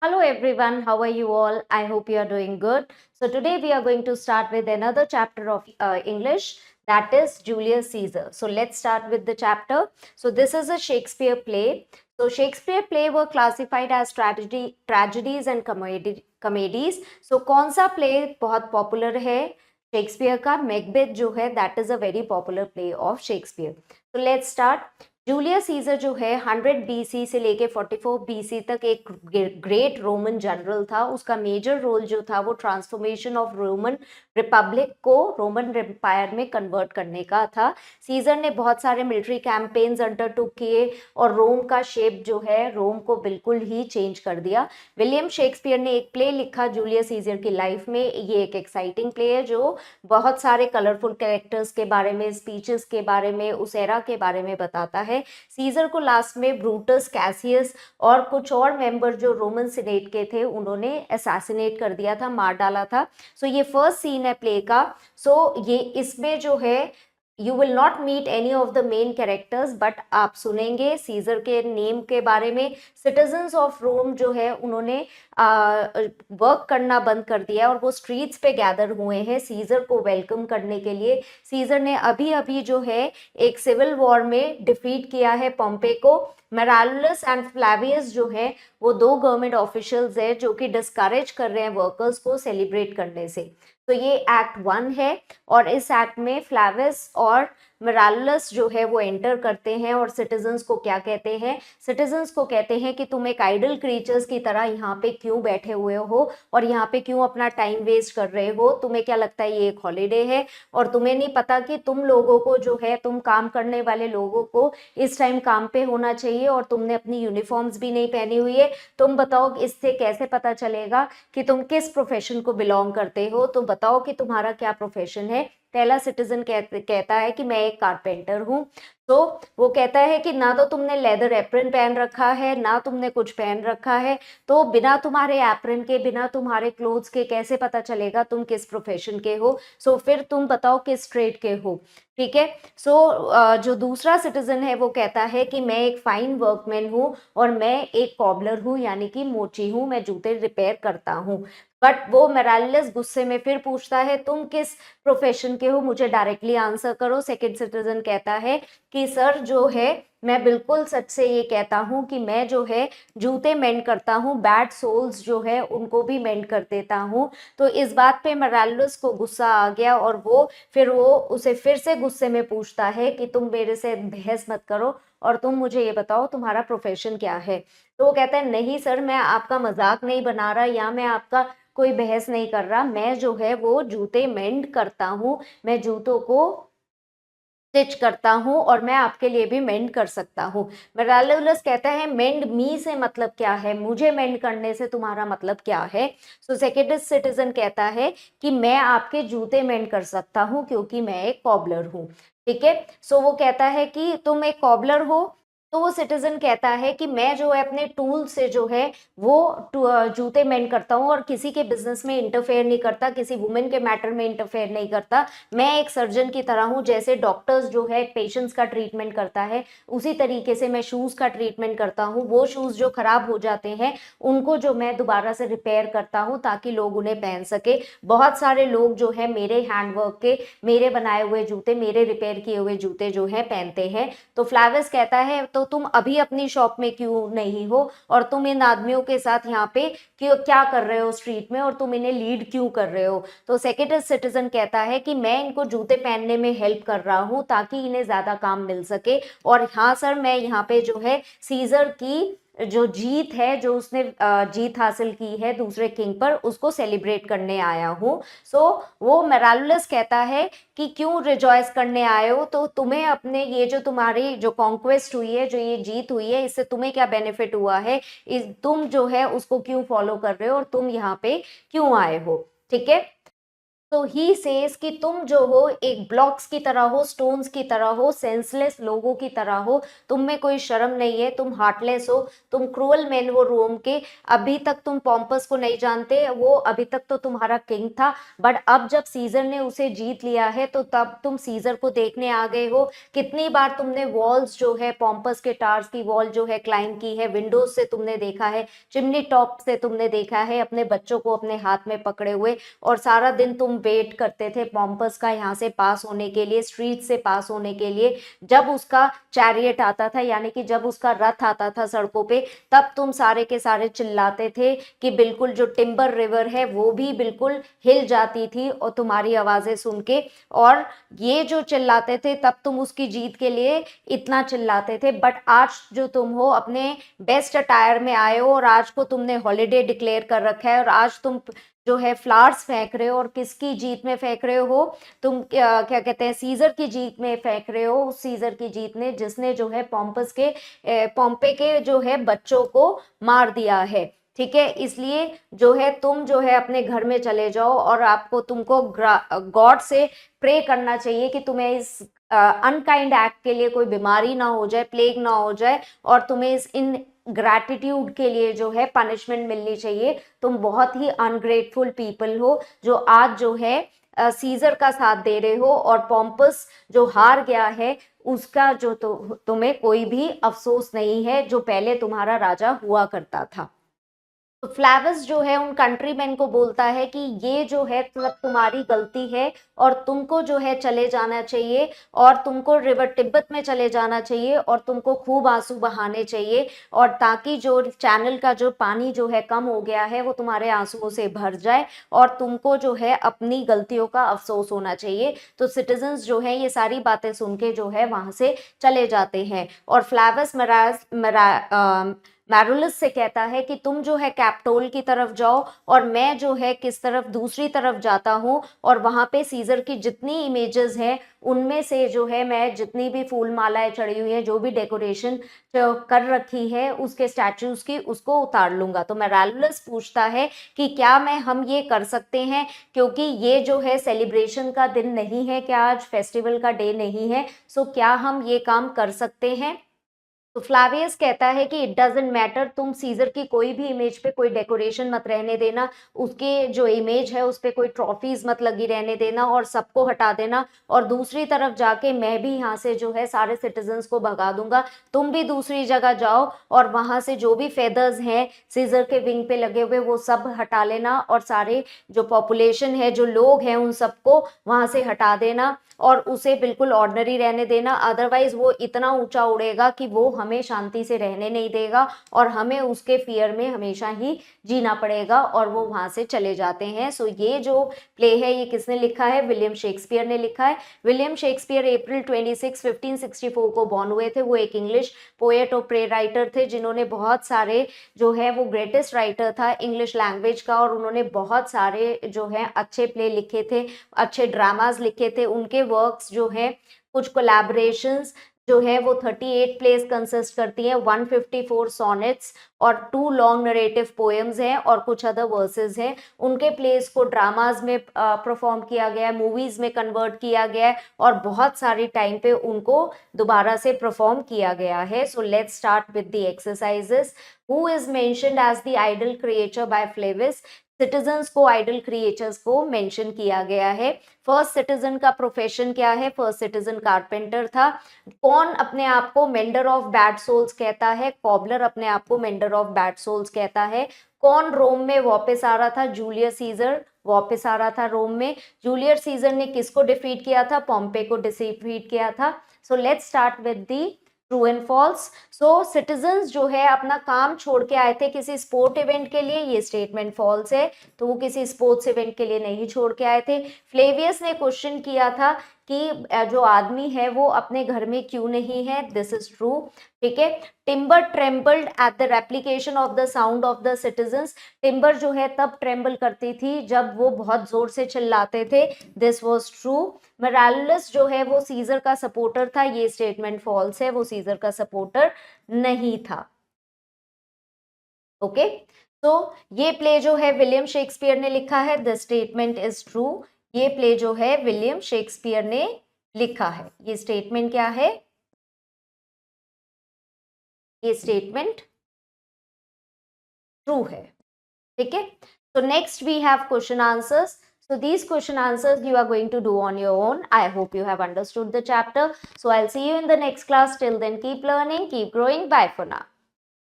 Hello everyone, how are you all? I hope you are doing good. So today we are going to start with another chapter of English, that is Julius Caesar. So let's start with the chapter. So this is a Shakespeare play. So Shakespeare play were classified as tragedies and comedies. So कौन सा play बहुत popular है Shakespeare का? Macbeth जो है that is a very popular play of Shakespeare. So let's start. Julius Caesar जो है 100 BC से लेके 44 बीसी तक एक ग्रेट रोमन जनरल था। उसका मेजर रोल जो था वो ट्रांसफॉर्मेशन ऑफ रोमन रिपब्लिक को रोमन एम्पायर में कन्वर्ट करने का था। सीजर ने बहुत सारे मिलिट्री कैंपेन्स अंडरटुक किए और रोम का शेप जो है रोम को बिल्कुल ही चेंज कर दिया। विलियम शेक्सपियर ने एक प्ले लिखा जूलियस सीजर की लाइफ में। ये एक एक्साइटिंग प्ले है जो बहुत सारे कलरफुल कैरेक्टर्स के बारे में, स्पीचेस के बारे में, उस एरा के बारे में बताता है। सीजर को लास्ट में ब्रूटस, कैसियस और कुछ और मेंबर जो रोमन सीनेट के थे उन्होंने असैसिनेट कर दिया था, मार डाला था। सो ये फर्स्ट सीन है प्ले का। सो ये इसमें जो है you will not meet any of the main characters, but आप सुनेंगे सीजर के नेम के बारे में। सिटीजन्स ऑफ रोम जो है उन्होंने वर्क करना बंद कर दिया और वो स्ट्रीट्स पे गैदर हुए हैं सीजर को वेलकम करने के लिए। सीजर ने अभी अभी जो है एक सिविल वॉर में डिफीट किया है पॉम्पे को। मेरालुलस एंड फ्लैवियस जो है वो दो गवर्नमेंट ऑफिशियल्स है जो कि डिस्करेज कर रहे हैं वर्कर्स को सेलिब्रेट करने से। तो ये एक्ट 1 है और इस एक्ट में फ्लैवियस और मेरालुलस जो है वो एंटर करते हैं और सिटीजन्स को क्या कहते हैं? सिटीजन्स को कहते हैं कि तुम एक आइडल क्रीचर्स की तरह यहाँ पे क्यों बैठे हुए हो और यहाँ पे क्यों अपना टाइम वेस्ट कर रहे हो? तुम्हें क्या लगता है ये एक हॉलीडे है और तुम्हें नहीं पता कि तुम लोगों को जो है, तुम काम करने वाले लोगों को इस टाइम काम पे होना चाहिए और तुमने अपनी यूनिफॉर्म्स भी नहीं पहनी हुई है। तुम बताओ इससे कैसे पता चलेगा कि तुम किस प्रोफेशन को बिलोंग करते हो? तो बताओ कि तुम्हारा क्या प्रोफेशन है। पहला सिटीजन कहता है कि मैं एक कारपेंटर हूँ। तो वो कहता है कि ना तो तुमने लेदर एप्रन पहन रखा है, ना तुमने कुछ पहन रखा है, तो बिना तुम्हारे एप्रन के, बिना तुम्हारे क्लोथ्स के कैसे पता चलेगा तुम किस प्रोफेशन के हो? सो फिर तुम बताओ किस ट्रेड के हो। ठीक है। सो जो दूसरा सिटीजन है वो कहता है कि मैं एक फाइन वर्कमैन हूँ और मैं एक कॉबलर हूँ, यानी कि मोची हूँ, मैं जूते रिपेयर करता हूँ। बट वो मेरालियस गुस्से में फिर पूछता है तुम किस प्रोफेशन के हो, मुझे डायरेक्टली आंसर करो। सेकंड सिटीजन कहता है कि सर जो है मैं बिल्कुल सच से ये कहता हूँ कि मैं जो है जूते मेंड करता हूँ, बैड सोल्स जो है उनको भी मेंड कर देता हूँ। तो इस बात पे मेरालियस को गुस्सा आ गया और वो उसे फिर से गुस्से में पूछता है कि तुम मेरे से बहस मत करो और तुम मुझे ये बताओ तुम्हारा प्रोफेशन क्या है। तो वो कहता है नहीं सर, मैं आपका मजाक नहीं बना रहा या मैं आपका कोई बहस नहीं कर रहा, मैं जो है वो जूते मेंड करता हूँ, मैं जूतों को स्टिच करता हूँ और मैं आपके लिए भी मेंड कर सकता हूँ। मेरालुलस कहता है मेंड मी से मतलब क्या है, मुझे मेंड करने से तुम्हारा मतलब क्या है? सो सेकेंड सिटीजन कहता है कि मैं आपके जूते मेंड कर सकता हूँ क्योंकि मैं एक कॉबलर हूँ। ठीक है। सो वो कहता है कि तुम एक कॉबलर हो। तो वो सिटीजन कहता है कि मैं जो है अपने टूल से जो है वो जूते मेंड करता हूँ और किसी के बिजनेस में इंटरफेयर नहीं करता, किसी वुमेन के मैटर में इंटरफेयर नहीं करता। मैं एक सर्जन की तरह हूँ, जैसे डॉक्टर्स जो है पेशेंट्स का ट्रीटमेंट करता है उसी तरीके से मैं शूज का ट्रीटमेंट करता हूँ। वो शूज जो खराब हो जाते हैं उनको जो मैं दोबारा से रिपेयर करता हूँ ताकि लोग उन्हें पहन सके। बहुत सारे लोग जो है मेरे हैंडवर्क के, मेरे बनाए हुए जूते, मेरे रिपेयर किए हुए जूते जो है पहनते हैं। तो फ्लाविस कहता है तो तुम अभी अपनी शॉप में क्यों नहीं हो और तुम इन आदमियों के साथ यहाँ पे क्यों, क्या कर रहे हो स्ट्रीट में, और तुम इन्हें लीड क्यों कर रहे हो? तो सेकेंड सिटीजन कहता है कि मैं इनको जूते पहनने में हेल्प कर रहा हूँ ताकि इन्हें ज्यादा काम मिल सके। और हाँ सर, मैं यहाँ पे जो है सीजर की जो जीत है, जो उसने जीत हासिल की है दूसरे किंग पर, उसको सेलिब्रेट करने आया हूँ। सो वो मेरालुलस कहता है कि क्यों रिजॉइस करने आए हो? तो तुम्हें अपने ये जो तुम्हारी जो कॉन्क्वेस्ट हुई है, जो ये जीत हुई है, इससे तुम्हें क्या बेनिफिट हुआ है? तुम जो है उसको क्यों फॉलो कर रहे हो और तुम यहाँ पे क्यों आए हो? ठीक है। तो ही सेज कि तुम जो हो एक ब्लॉक्स की तरह हो, स्टोन्स की तरह हो, सेंसलेस लोगों की तरह हो, तुम में कोई शर्म नहीं है, तुम हार्टलेस हो, तुम क्रूअल मैन हो रोम के। अभी तक तुम पॉम्पस को नहीं जानते, वो अभी तक तो तुम्हारा किंग था, बट अब जब सीजर ने उसे जीत लिया है तो तब तुम सीजर को देखने आ गए हो। कितनी बार तुमने वॉल्स जो है, पॉम्पस के टार्स की वॉल जो है क्लाइंब की है, विंडोज से तुमने देखा है, चिमनी टॉप से तुमने देखा है, अपने बच्चों को अपने हाथ में पकड़े हुए, और सारा दिन तुम वेट करते थे पॉम्पस का यहाँ से पास होने के लिए, स्ट्रीट से पास होने के लिए। जब उसका चैरियट आता था, यानी कि जब उसका रथ आता था सड़कों पे, तब तुम सारे के सारे चिल्लाते थे कि बिल्कुल जो टिम्बर रिवर है वो भी बिल्कुल हिल जाती थी और तुम्हारी आवाजें सुन के। और ये जो चिल्लाते थे तब तुम उसकी जीत के लिए इतना चिल्लाते थे, बट आज जो तुम हो अपने बेस्ट अटायर में आए हो और आज को तुमने हॉलीडे डिक्लेयर कर रखा है, और आज तुम जो है फ्लावर्स फेंक रहे हो, और किसकी जीत में फेंक रहे हो? तुम क्या कहते हैं, सीजर की जीत में फेंक रहे हो, उस सीजर की जीत ने जिसने जो है पॉम्पे के जो है बच्चों को मार दिया है। ठीक है, इसलिए जो है तुम जो है अपने घर में चले जाओ, और आपको तुमको गॉड से प्रे करना चाहिए कि तुम्हें इस अनकाइंड एक्ट के लिए कोई बीमारी ना हो जाए, प्लेग ना हो जाए, और तुम्हें इस इन ग्रैटिट्यूड के लिए जो है पनिशमेंट मिलनी चाहिए। तुम बहुत ही अनग्रेटफुल पीपल हो जो आज जो है सीजर का साथ दे रहे हो, और पॉम्पस जो हार गया है उसका जो तुम्हें कोई भी अफसोस नहीं है, जो पहले तुम्हारा राजा हुआ करता था। तो फ्लावस जो है उन कंट्रीमैन को बोलता है कि ये जो है सब तुम्हारी गलती है, और तुमको जो है चले जाना चाहिए, और तुमको रिवर तिब्बत में चले जाना चाहिए, और तुमको खूब आंसू बहाने चाहिए, और ताकि जो चैनल का जो पानी जो है कम हो गया है वो तुम्हारे आंसुओं से भर जाए, और तुमको जो है अपनी गलतियों का अफसोस होना चाहिए। तो सिटीजन्स जो है ये सारी बातें सुन के जो है वहां से चले जाते हैं, और फ्लावस मैरुलस से कहता है कि तुम जो है कैप्टोल की तरफ जाओ, और मैं जो है किस तरफ दूसरी तरफ जाता हूँ, और वहां पे सीजर की जितनी इमेजेस हैं उनमें से जो है मैं जितनी भी फूल मालाएं चढ़ी हुई है, जो भी डेकोरेशन कर रखी है उसके स्टैचूज की, उसको उतार लूंगा। तो मैरुलस पूछता है कि क्या हम ये कर सकते हैं, क्योंकि ये जो है सेलिब्रेशन का दिन नहीं है, क्या आज फेस्टिवल का डे नहीं है, सो क्या हम ये काम कर सकते हैं? तो फ्लावियस कहता है कि इट डजेंट मैटर, तुम सीजर की कोई भी इमेज पे कोई डेकोरेशन मत रहने देना, उसके जो इमेज है उस पे कोई ट्रॉफीज मत लगी रहने देना, और सबको हटा देना, और दूसरी तरफ जाके मैं भी यहाँ से जो है सारे सिटीजन्स को भगा दूंगा। तुम भी दूसरी जगह जाओ, और वहां से जो भी फेदर्स हैं सीजर के विंग पे लगे हुए वो सब हटा लेना, और सारे जो पॉपुलेशन है, जो लोग हैं, उन सबको वहां से हटा देना, और उसे बिल्कुल ऑर्डनरी रहने देना, अदरवाइज वो इतना ऊंचा उड़ेगा कि वो हमें शांति से रहने नहीं देगा, और हमें उसके फियर में हमेशा ही जीना पड़ेगा, और वो वहां से चले जाते हैं। सो ये जो प्ले है ये किसने लिखा है? विलियम शेक्सपियर ने लिखा है। विलियम शेक्सपियर अप्रैल 26 1564 को बॉर्न हुए थे। वो एक इंग्लिश पोएट और प्ले राइटर थे, जिन्होंने बहुत सारे जो है वो ग्रेटेस्ट राइटर था इंग्लिश लैंग्वेज का, और उन्होंने बहुत सारे जो है अच्छे प्ले लिखे थे, अच्छे ड्रामाज लिखे थे। उनके वर्क्स जो है, कुछ कोलैबोरेशंस जो है वो 38 प्लेस कंसिस्ट करती हैं, 154 सोनेट्स और 2 लॉन्ग नरेटिव पोएम्स हैं, और कुछ अदर वर्सेस हैं। उनके प्लेस को ड्रामाज में परफॉर्म किया गया है, मूवीज में कन्वर्ट किया गया है, और बहुत सारी टाइम पे उनको दोबारा से परफॉर्म किया गया है। So let's start with the exercises. Who is mentioned as the idle creature by Flavius? Citizens को आइडल क्रिएचर्स को मेंशन किया गया है। फर्स्ट सिटीजन का प्रोफेशन क्या है? फर्स्ट सिटीजन कारपेंटर था। कौन अपने आप को मेंडर ऑफ बैड सोल्स कहता है? कॉबलर अपने आप को मेंडर ऑफ बैड सोल्स कहता है। कौन रोम में वापस आ रहा था? जूलियस सीजर वापस आ रहा था रोम में। जूलियस सीजर ने किसको डिफीट किया था? पॉम्पे को डिफीट किया था। So let's start with the true and false. So citizens जो है अपना काम छोड़ के आए थे किसी स्पोर्ट इवेंट के लिए, ये स्टेटमेंट फॉल्स है, तो वो किसी स्पोर्ट्स इवेंट के लिए नहीं छोड़ के आए थे। फ्लेवियस ने क्वेश्चन किया था कि जो आदमी है वो अपने घर में क्यों नहीं है, दिस इज ट्रू। ठीक है। Timber trembled at the replication of the sound of the citizens. Timber जो है तब ट्रेम्बल करती थी जब वो बहुत जोर से चिल्लाते थे, दिस वाज ट्रू। मैरुलस जो है वो सीजर का सपोर्टर था, ये स्टेटमेंट फॉल्स है, वो सीजर का सपोर्टर नहीं था। ओके। तो ये प्ले जो है विलियम शेक्सपियर ने लिखा है, द स्टेटमेंट इज ट्रू। ये प्ले जो है विलियम शेक्सपियर ने लिखा है। ये स्टेटमेंट क्या है? ये स्टेटमेंट ट्रू है। ठीक है, so next we have question answers. So these question answers you are going to do on your own. I hope you have understood the chapter. So I'll see you in the next class. Till then, keep learning, keep growing. Bye for now.